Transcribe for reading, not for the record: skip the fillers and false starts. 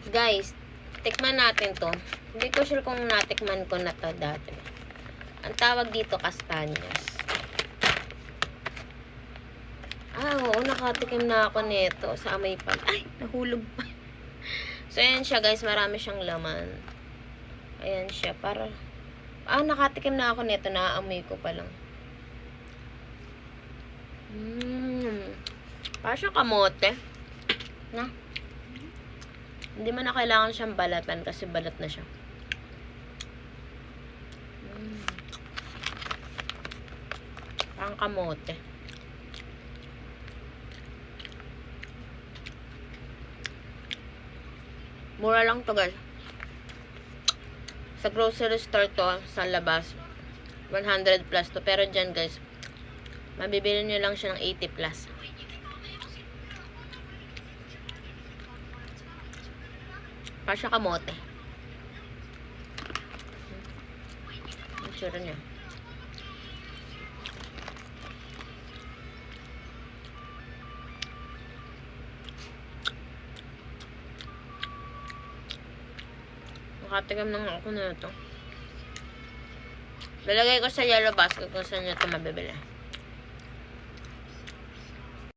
Guys, tikman natin to. Hindi ko sure kung natikman ko na to dati. Ang tawag dito, kastanyas. Oo, nakatikim na ako nito sa amay pa. Ay, nahulog pa. So, ayan siya guys. Marami siyang laman. Ayan siya. Nakatikim na ako nito. Naaamoy ko pa lang. Parang siyang kamote. Na? Hindi man na kailangan siyang balatan kasi balat na siya. Parang kamote. Mura lang to guys. Sa grocery store to, sa labas, 100 plus to. Pero dyan guys, mabibili nyo lang siya ng 80 plus. Parang siya kamote. Ang tsura niya. Nakatigam lang ako na ito. Lalagay ko sa yellow basket kung saan nyo ito mabibili.